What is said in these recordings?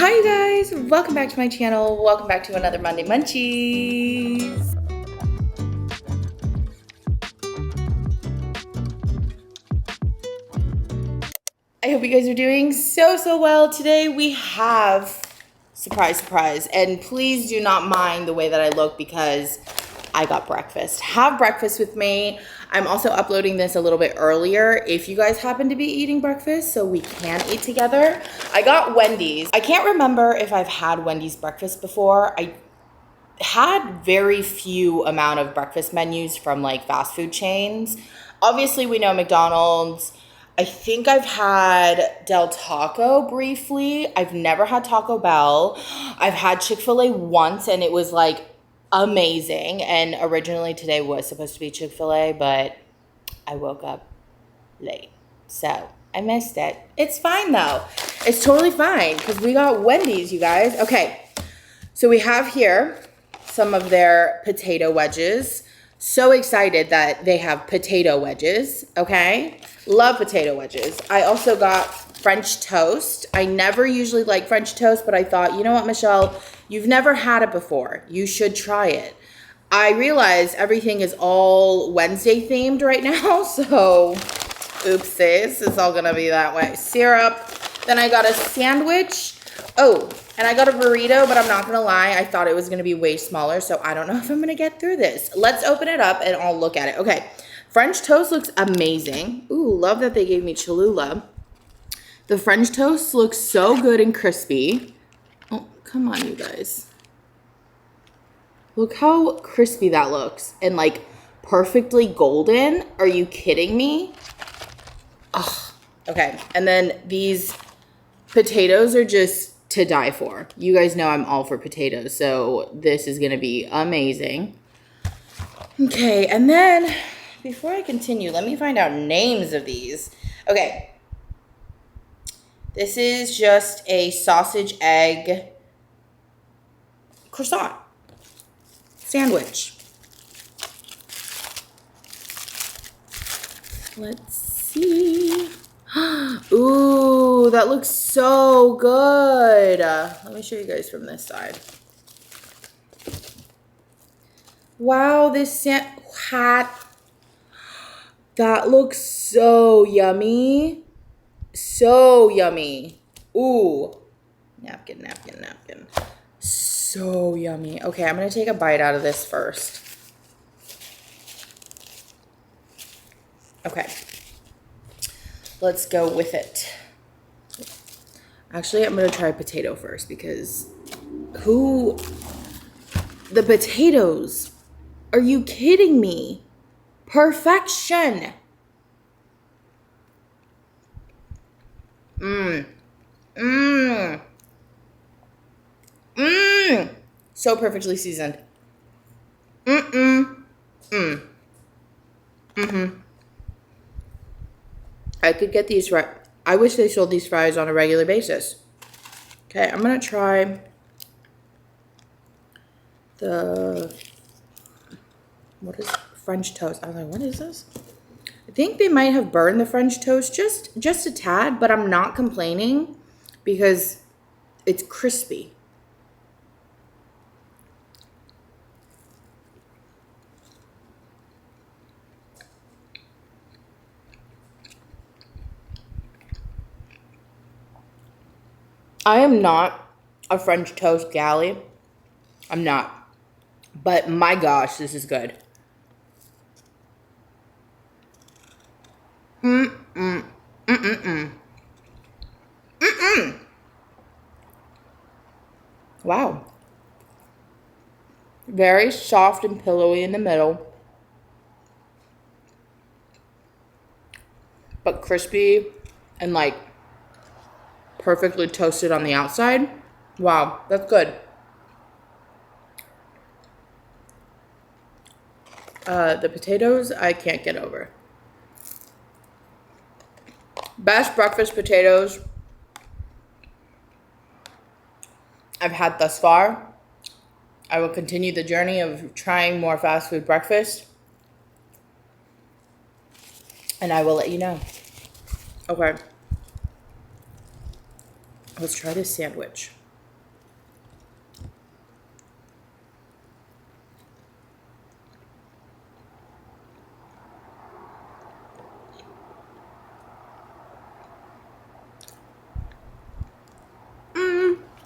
Hi you guys, welcome back to my channel. Welcome back to another Monday Munchies. I hope you guys are doing so well. Today we have, surprise, and please do not mind the way that I look because I got breakfast. Have breakfast with me. I'm also uploading this a little bit earlier if you guys happen to be eating breakfast so we can eat together. I got Wendy's. I can't remember if I've had Wendy's breakfast before. I had very few amount of breakfast menus from like fast food chains. Obviously we know McDonald's. I think I've had Del Taco briefly. I've never had Taco Bell. I've had Chick-fil-A once and it was like amazing. And originally today was supposed to be Chick-fil-A, but I woke up late. So I missed it. It's fine though. It's totally fine because we got Wendy's, you guys. Okay, so we have here some of their potato wedges. So excited that they have potato wedges, okay? Love potato wedges. I also got French toast. I never usually like French toast, but I thought, you know what, Michelle? You've never had it before. You should try it. I realize everything is all Wednesday themed right now, so oopsies, it's all gonna be that way. Syrup. Then I got a sandwich. Oh, and I got a burrito, but I'm not gonna lie, I thought it was gonna be way smaller, so I don't know if I'm gonna get through this. Let's open it up and I'll look at it. Okay, French toast looks amazing. Ooh, love that they gave me Cholula. The French toast looks so good and crispy. Oh, come on, you guys. Look how crispy that looks and like perfectly golden. Are you kidding me? Oh, okay, and then these potatoes are just to die for. You guys know I'm all for potatoes, so this is gonna be amazing. Okay, and then before I continue, let me find out names of these. Okay, this is just a sausage egg croissant sandwich. Let's see. Ooh, that looks so good. Let me show you guys from this side. Wow, this hat. That looks so yummy. So yummy. Ooh. Napkin. So yummy. Okay, I'm gonna take a bite out of this first. Okay. Let's go with it. Actually, I'm gonna try potato first because the potatoes, are you kidding me? Perfection. So perfectly seasoned. I could get these right. I wish they sold these fries on a regular basis. Okay, I'm gonna try the, what is French toast? I was like, what is this? I think they might have burned the French toast just a tad, but I'm not complaining because it's crispy. I am not a French toast galley. I'm not. But my gosh, this is good. Wow. Very soft and pillowy in the middle. But crispy and like perfectly toasted on the outside. Wow, that's good. The potatoes, I can't get over. Best breakfast potatoes I've had thus far. I will continue the journey of trying more fast food breakfast. And I will let you know. Okay. Let's try this sandwich.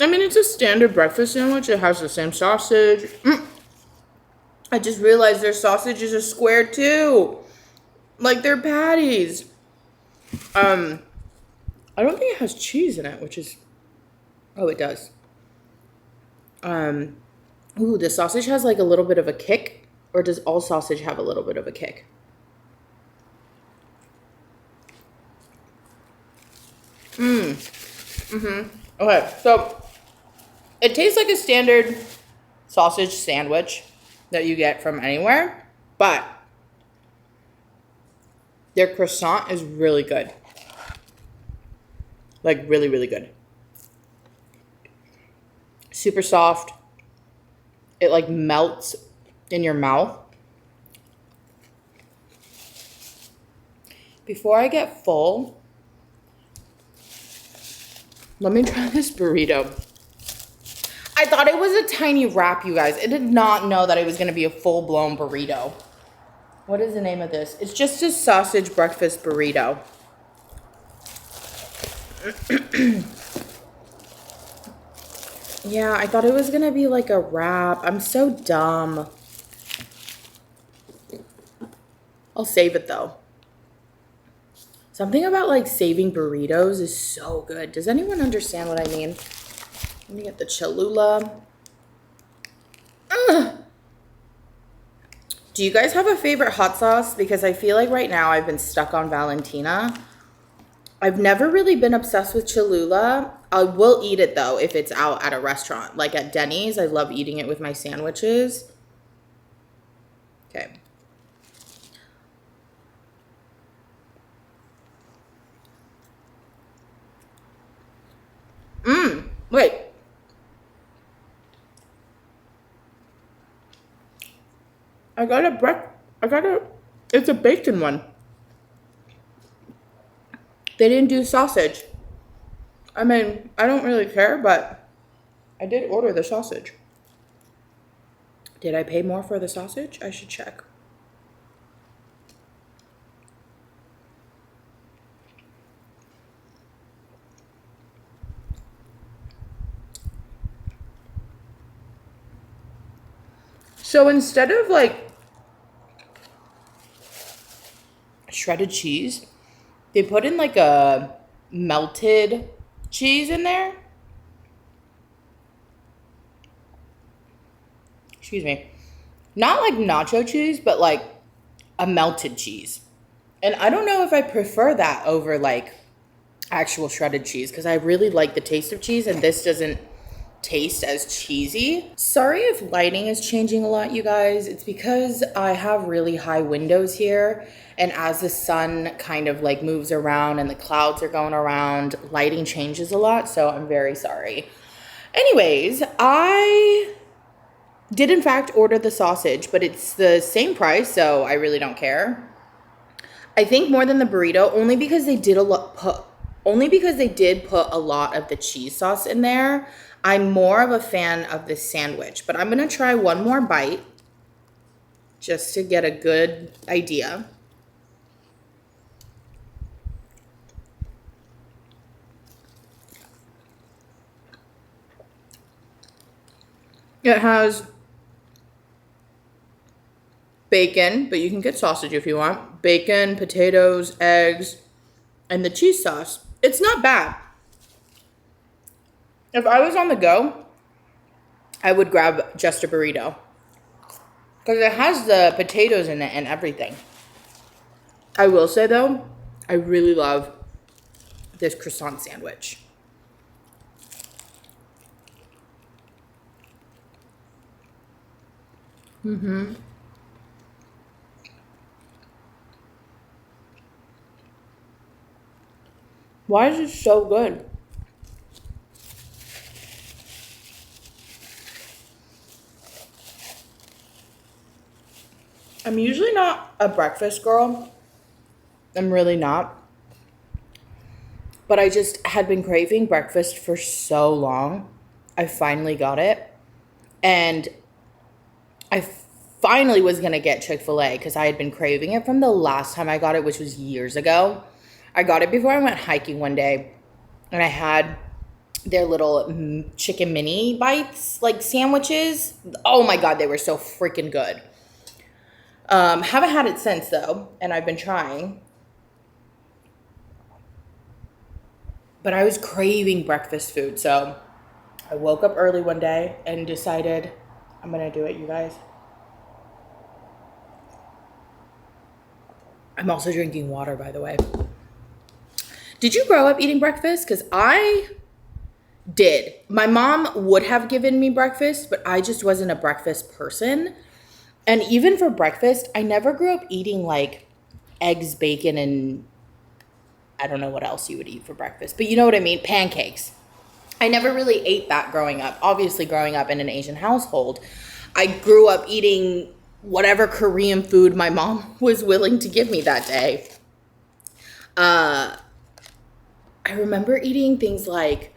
I mean, it's a standard breakfast sandwich. It has the same sausage. I just realized their sausages are square too. Like they're patties. I don't think it has cheese in it, which is, oh, it does. Ooh, the sausage has like a little bit of a kick, or does all sausage have a little bit of a kick? Okay, so it tastes like a standard sausage sandwich that you get from anywhere, but their croissant is really good. Like really, really good. Super soft. It like melts in your mouth. Before I get full, let me try this burrito. I thought it was a tiny wrap, you guys. I did not know that it was going to be a full-blown burrito. What is the name of this? It's just a sausage breakfast burrito. Yeah, I thought it was going to be like a wrap. I'm so dumb. I'll save it though. Something about like saving burritos is so good. Does anyone understand what I mean? Let me get the Cholula. Ugh. Do you guys have a favorite hot sauce? Because I feel like right now I've been stuck on Valentina. I've never really been obsessed with Cholula. I will eat it though if it's out at a restaurant. Like at Denny's, I love eating it with my sandwiches. Okay. Wait. It's a bacon one. They didn't do sausage. I mean, I don't really care, but I did order the sausage. Did I pay more for the sausage? I should check. So instead of like shredded cheese, they put in like a melted cheese in there. Excuse me. Not like nacho cheese, but like a melted cheese. And I don't know if I prefer that over like actual shredded cheese because I really like the taste of cheese and this doesn't taste as cheesy. Sorry if lighting is changing a lot, you guys. It's because I have really high windows here, and as the sun kind of like moves around and the clouds are going around, lighting changes a lot, so I'm very sorry. Anyways, I did in fact order the sausage, but it's the same price, so I really don't care. I think more than the burrito, only because they did put a lot of the cheese sauce in there. I'm more of a fan of this sandwich, but I'm going to try one more bite just to get a good idea. It has bacon, but you can get sausage if you want. Bacon, potatoes, eggs, and the cheese sauce. It's not bad. If I was on the go, I would grab just a burrito. Because it has the potatoes in it and everything. I will say though, I really love this croissant sandwich. Why is it so good? I'm usually not a breakfast girl. I'm really not. But I just had been craving breakfast for so long. I finally got it. And I finally was going to get Chick-fil-A because I had been craving it from the last time I got it, which was years ago. I got it before I went hiking one day. And I had their little chicken mini bites, like sandwiches. Oh my God, they were so freaking good. Haven't had it since though, and I've been trying. But I was craving breakfast food, so I woke up early one day and decided I'm gonna do it, you guys. I'm also drinking water, by the way. Did you grow up eating breakfast? Because I did. My mom would have given me breakfast, but I just wasn't a breakfast person. And even for breakfast, I never grew up eating like eggs, bacon, and I don't know what else you would eat for breakfast, but you know what I mean? Pancakes. I never really ate that growing up. Obviously, growing up in an Asian household, I grew up eating whatever Korean food my mom was willing to give me that day. I remember eating things like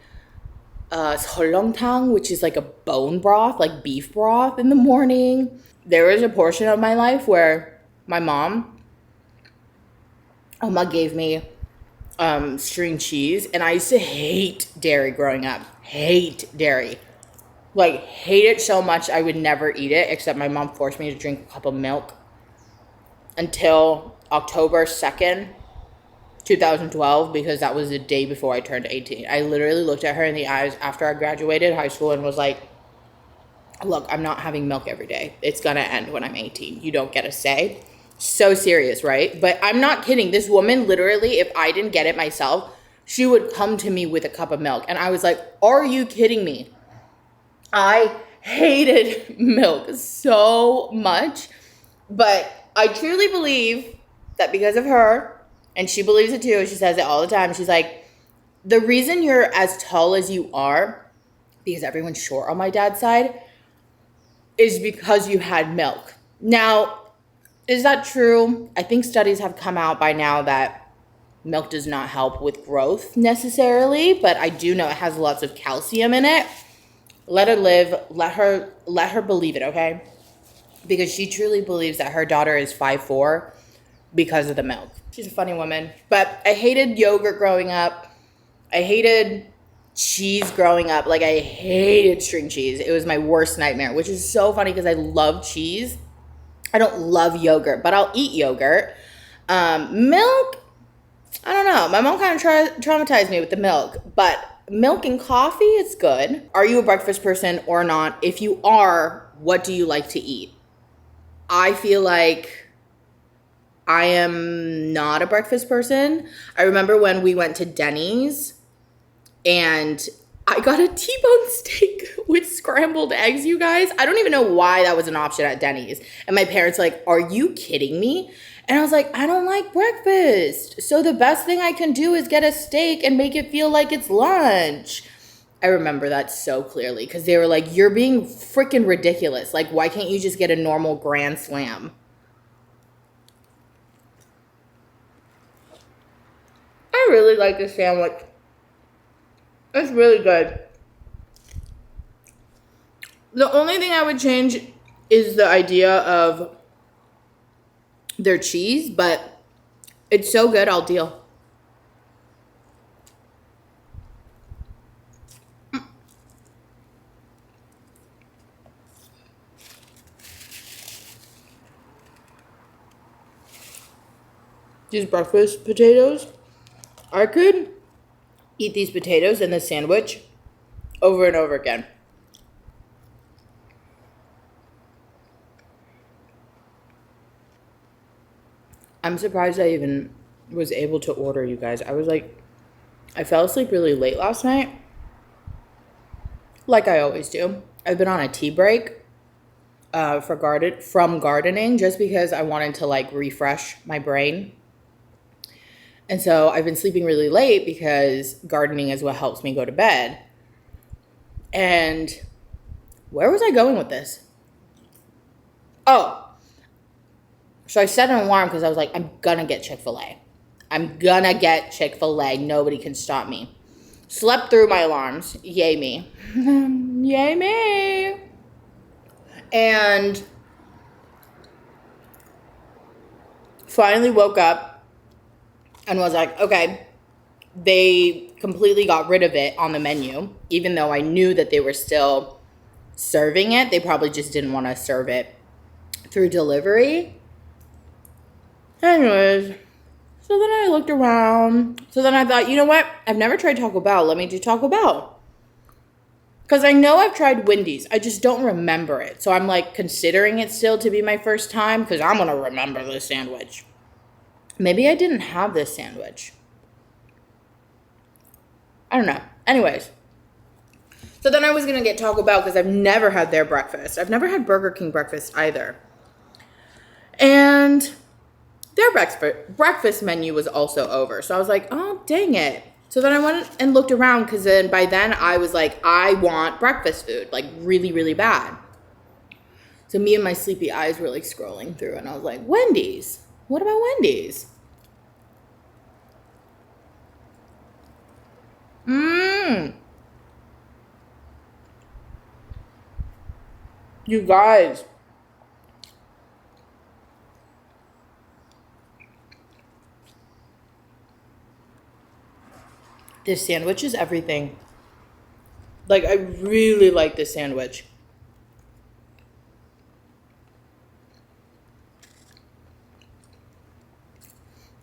seolleongtang, which is like a bone broth, like beef broth in the morning. There was a portion of my life where my mom, Oma gave me string cheese, and I used to hate dairy growing up. Hate dairy. Like, hate it so much I would never eat it, except my mom forced me to drink a cup of milk until October 2nd, 2012, because that was the day before I turned 18. I literally looked at her in the eyes after I graduated high school and was like, look, I'm not having milk every day. It's gonna end when I'm 18. You don't get a say. So serious, right? But I'm not kidding. This woman, literally, if I didn't get it myself, she would come to me with a cup of milk. And I was like, are you kidding me? I hated milk so much. But I truly believe that because of her, and she believes it too, she says it all the time. She's like, the reason you're as tall as you are, because everyone's short on my dad's side, is because you had milk. Now, is that true? I think studies have come out by now that milk does not help with growth necessarily, but I do know it has lots of calcium in it. Let her live. Let her believe it, okay? Because she truly believes that her daughter is 5'4" because of the milk. She's a funny woman. But I hated yogurt growing up. I hated cheese growing up. Like, I hated string cheese. It was my worst nightmare, which is so funny because I love cheese. I don't love yogurt, but I'll eat yogurt. Milk, I don't know. My mom kind of traumatized me with the milk, but milk and coffee is good. Are you a breakfast person or not? If you are, what do you like to eat? I feel like I am not a breakfast person. I remember when we went to Denny's and I got a T-bone steak with scrambled eggs, you guys. I don't even know why that was an option at Denny's. And my parents were like, are you kidding me? And I was like, I don't like breakfast. So the best thing I can do is get a steak and make it feel like it's lunch. I remember that so clearly because they were like, you're being freaking ridiculous. Like, why can't you just get a normal Grand Slam? I really like this sandwich. It's really good. The only thing I would change is the idea of their cheese, but it's so good, I'll deal. These breakfast potatoes, I could eat these potatoes in this sandwich over and over again. I'm surprised I even was able to order, you guys. I fell asleep really late last night, like I always do. I've been on a tea break from gardening just because I wanted to like refresh my brain. And so I've been sleeping really late because gardening is what helps me go to bed. And where was I going with this? Oh, so I set an alarm because I was like, I'm gonna get Chick-fil-A. I'm gonna get Chick-fil-A. Nobody can stop me. Slept through my alarms. Yay me. Yay me. And finally woke up and was like, okay, they completely got rid of it on the menu, even though I knew that they were still serving it. They probably just didn't want to serve it through delivery. Anyways, so then I looked around. So then I thought, you know what? I've never tried Taco Bell. Let me do Taco Bell. Because I know I've tried Wendy's. I just don't remember it. So I'm like considering it still to be my first time because I'm going to remember this sandwich. Maybe I didn't have this sandwich. I don't know. Anyways. So then I was going to get Taco Bell because I've never had their breakfast. I've never had Burger King breakfast either. And their breakfast menu was also over. So I was like, oh, dang it. So then I went and looked around because then by then I was like, I want breakfast food, like really, really bad. So me and my sleepy eyes were like scrolling through and I was like, Wendy's. What about Wendy's? You guys. This sandwich is everything. Like, I really like this sandwich.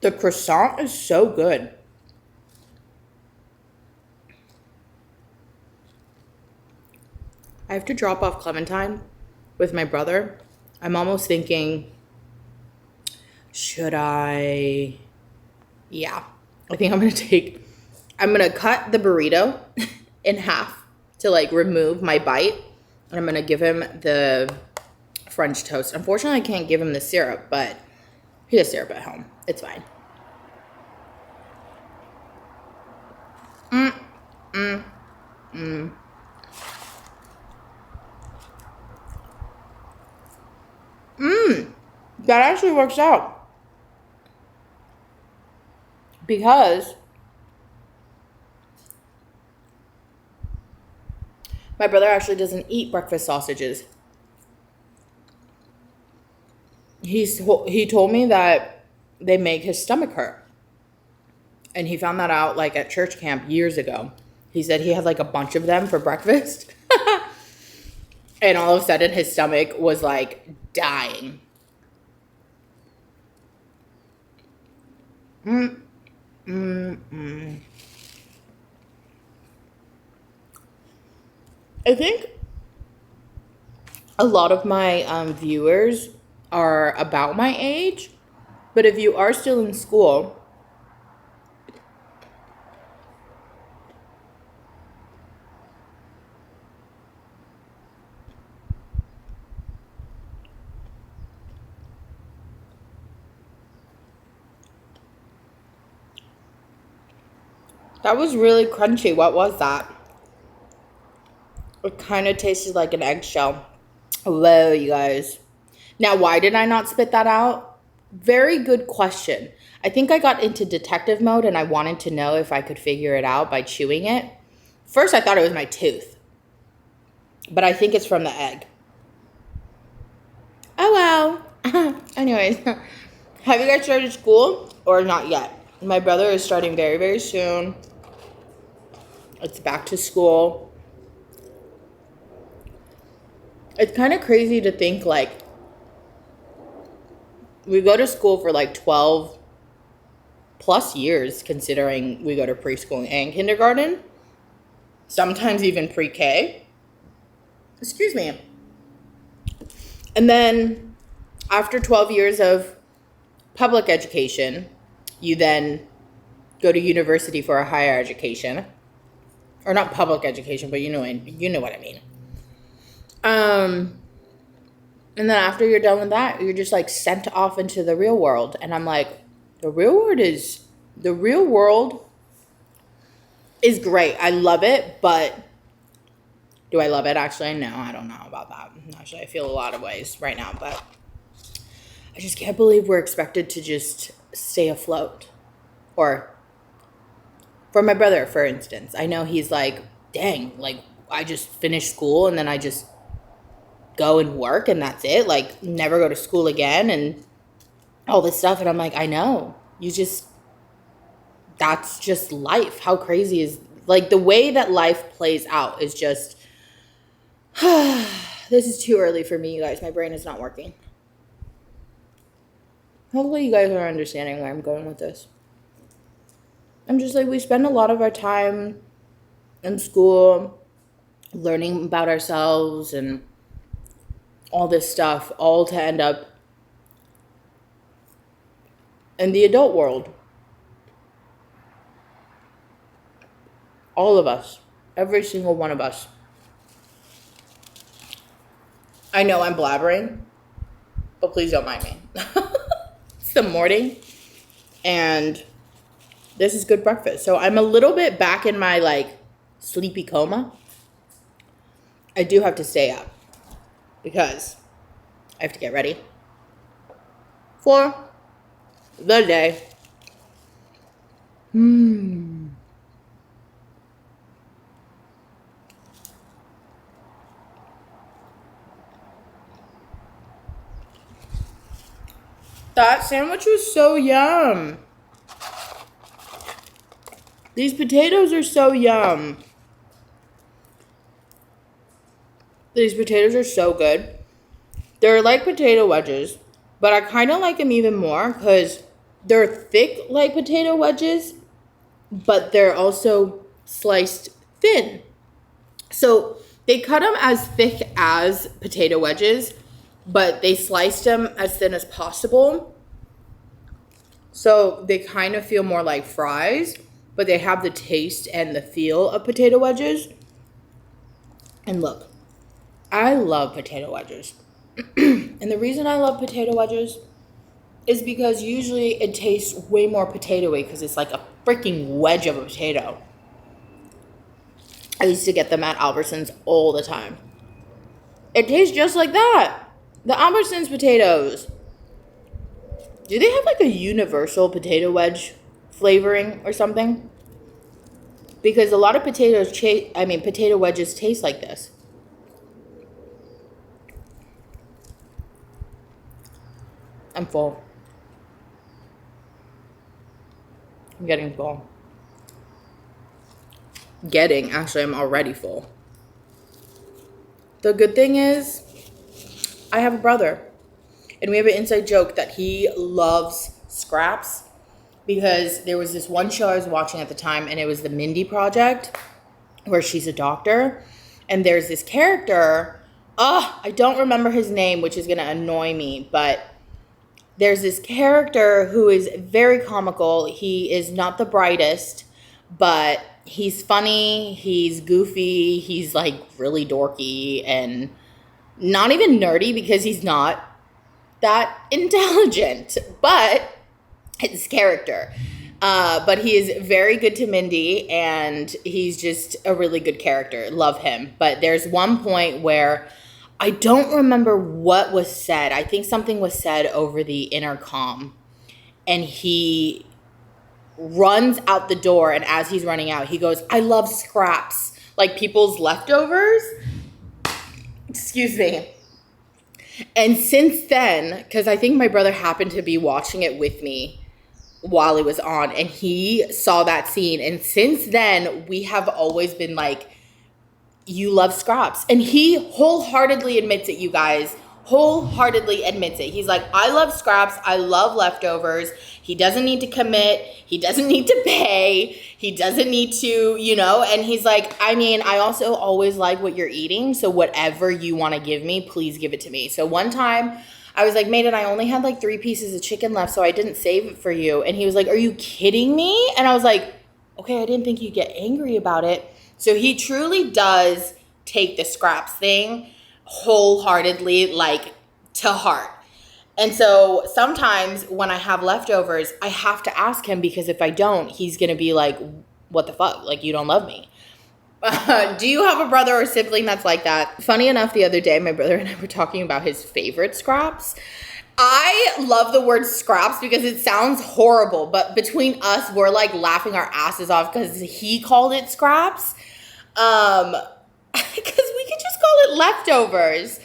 The croissant is so good. I have to drop off Clementine with my brother. I'm almost thinking, should I? Yeah, I think I'm gonna cut the burrito in half to like remove my bite. And I'm gonna give him the French toast. Unfortunately, I can't give him the syrup, but he has syrup at home. It's fine. That actually works out. Because my brother actually doesn't eat breakfast sausages. He told me that they make his stomach hurt. And he found that out like at church camp years ago. He said he had like a bunch of them for breakfast. And all of a sudden his stomach was like dying. I think a lot of my viewers are about my age. But if you are still in school, that was really crunchy. What was that? It kind of tasted like an eggshell. Hello, you guys. Now, why did I not spit that out? Very good question. I think I got into detective mode and I wanted to know if I could figure it out by chewing it. First, I thought it was my tooth. But I think it's from the egg. Oh, well. Anyways, have you guys started school or not yet? My brother is starting very, very soon. It's back to school. It's kind of crazy to think like we go to school for like 12 plus years considering we go to preschool and kindergarten. Sometimes even pre-K. Excuse me. And then after 12 years of public education, you then go to university for a higher education. Or not public education, but you know what I mean. And then after you're done with that, you're just like sent off into the real world. And I'm like, the real world is great. I love it, but do I love it actually? No, I don't know about that. Actually, I feel a lot of ways right now, but I just can't believe we're expected to just stay afloat. Or for my brother, for instance, I know he's like, dang, like I just finished school and then I just go and work and that's it. Like never go to school again and all this stuff. And I'm like, I know. You just that's just life. How crazy is, like, the way that life plays out is just, this is too early for me, you guys. My brain is not working. Hopefully you guys are understanding where I'm going with this. I'm just like, we spend a lot of our time in school learning about ourselves and all this stuff, all to end up in the adult world. All of us. Every single one of us. I know I'm blabbering, but please don't mind me. It's the morning, and this is good breakfast. So I'm a little bit back in my, like, sleepy coma. I do have to stay up because I have to get ready for the day. That sandwich was so yum. These potatoes are so yum. These potatoes are so good. They're like potato wedges, but I kind of like them even more because they're thick like potato wedges, but they're also sliced thin. So they cut them as thick as potato wedges, but they sliced them as thin as possible. So they kind of feel more like fries, but they have the taste and the feel of potato wedges. And look, I love potato wedges. And the reason I love potato wedges is because usually it tastes way more potatoey because it's like a freaking wedge of a potato. I used to get them at Albertsons all the time. It tastes just like that. The Albertsons potatoes. Do they have like a universal potato wedge flavoring or something? Because a lot of potato wedges taste like this. I'm full. I'm getting full. Actually, I'm already full. The good thing is, I have a brother. And we have an inside joke that he loves scraps because there was this one show I was watching at the time, and it was the Mindy Project, where she's a doctor. And there's this character, I don't remember his name, which is going to annoy me, but there's this character who is very comical. He is not the brightest, but he's funny, he's goofy, he's like really dorky and not even nerdy because he's not that intelligent, but his character. But he is very good to Mindy, and he's just a really good character. Love him. But there's one point where I don't remember what was said. I think something was said over the intercom, and he runs out the door, and as he's running out, he goes, "I love scraps," like people's leftovers. Excuse me. And since then, because I think my brother happened to be watching it with me while it was on, and he saw that scene, and since then, we have always been like, "You love scraps." And he wholeheartedly admits it, you guys. Wholeheartedly admits it. He's like, "I love scraps. I love leftovers." He doesn't need to commit. He doesn't need to pay. He doesn't need to, and he's like, I also always like what you're eating. So whatever you want to give me, please give it to me. So one time I was like, "Maiden, I only had like 3 pieces of chicken left, so I didn't save it for you." And he was like, "Are you kidding me?" And I was like, "Okay, I didn't think you'd get angry about it." So he truly does take the scraps thing wholeheartedly, like, to heart. And so sometimes when I have leftovers, I have to ask him, because if I don't, he's going to be like, "What the fuck? Like, you don't love me." Do you have a brother or sibling that's like that? Funny enough, the other day, my brother and I were talking about his favorite scraps. I love the word scraps because it sounds horrible, but between us, we're like laughing our asses off because he called it scraps. Because we could just call it leftovers.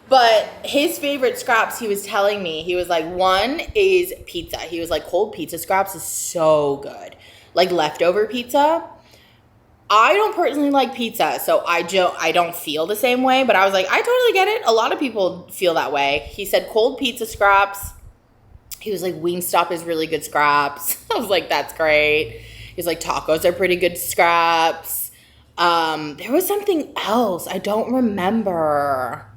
But his favorite scraps, he was telling me, he was like, one is pizza. He was like, cold pizza scraps is so good. like leftover pizza. I don't personally like pizza, so I don't feel the same way, but I was like, I totally get it. A lot of people feel that way. He said cold pizza scraps. He was like, Wingstop is really good scraps. I was like, that's great. He's like, tacos are pretty good scraps. There was something else. I don't remember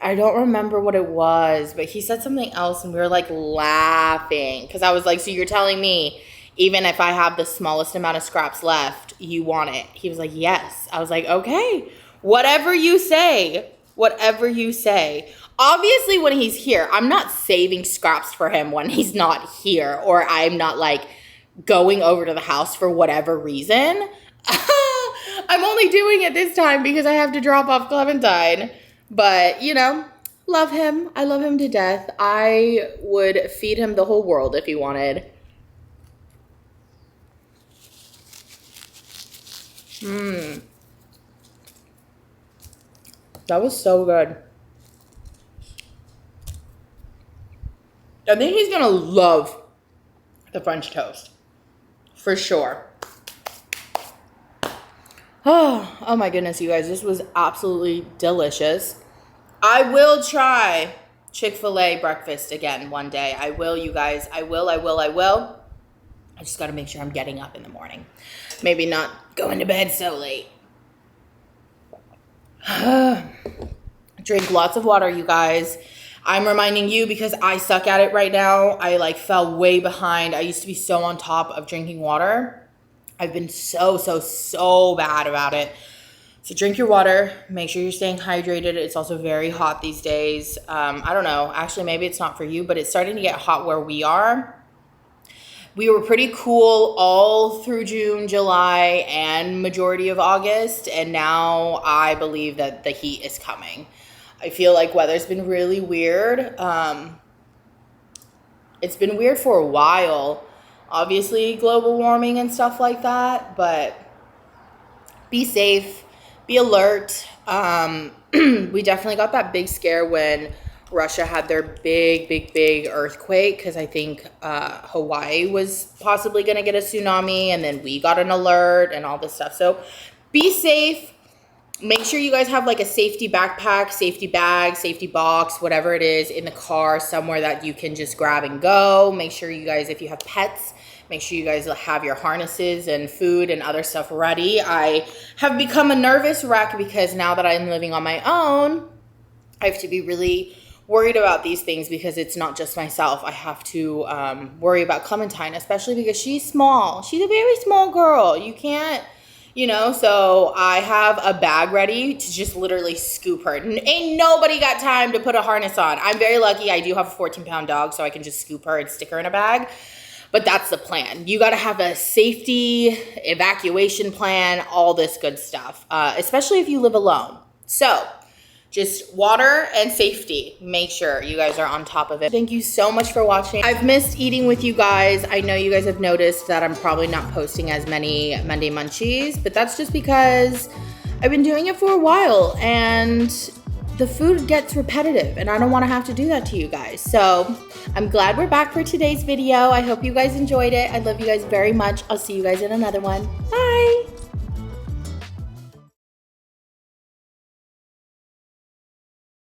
what it was, but he said something else and we were like laughing because I was like, so you're telling me even if I have the smallest amount of scraps left, you want it? He was like, yes. I was like, okay, whatever you say, whatever you say. Obviously, when he's here, I'm not saving scraps for him when he's not here, or I'm not like going over to the house for whatever reason. I'm only doing it this time because I have to drop off Clementine. But, you know, love him. I love him to death. I would feed him the whole world if he wanted. That was so good. I think he's gonna love the French toast. For sure. Oh my goodness, you guys. This was absolutely delicious. I will try Chick-fil-A breakfast again one day. I will, you guys. I will. I just gotta make sure I'm getting up in the morning. Maybe not going to bed so late. Drink lots of water, you guys. I'm reminding you because I suck at it right now. I like fell way behind. I used to be so on top of drinking water. I've been so bad about it. So drink your water. Make sure you're staying hydrated. It's also very hot these days. I don't know. Actually, maybe it's not for you, but it's starting to get hot where we are. We were pretty cool all through June, July, and majority of August. And now I believe that the heat is coming. I feel like weather's been really weird. It's been weird for a while. Obviously, global warming and stuff like that. But be safe. Be alert. We definitely got that big scare when Russia had their big earthquake, because I think Hawaii was possibly going to get a tsunami, and then we got an alert and all this stuff. So be safe. Make sure you guys have like a safety backpack, safety bag, safety box, whatever it is in the car, somewhere that you can just grab and go. Make sure you guys, if you have pets, make sure you guys have your harnesses and food and other stuff ready. I have become a nervous wreck because now that I'm living on my own, I have to be really worried about these things because it's not just myself. I have to worry about Clementine, especially because she's small. She's a very small girl. You can't, you know, so I have a bag ready to just literally scoop her. Ain't nobody got time to put a harness on. I'm very lucky. I do have a 14-pound dog, so I can just scoop her and stick her in a bag. But that's the plan. You got to have a safety evacuation plan, all this good stuff, especially if you live alone. So just water and safety. Make sure you guys are on top of it. Thank you so much for watching. I've missed eating with you guys. I know you guys have noticed that I'm probably not posting as many Monday Munchies, but that's just because I've been doing it for a while and the food gets repetitive and I don't want to have to do that to you guys. So I'm glad we're back for today's video. I hope you guys enjoyed it. I love you guys very much. I'll see you guys in another one. Bye.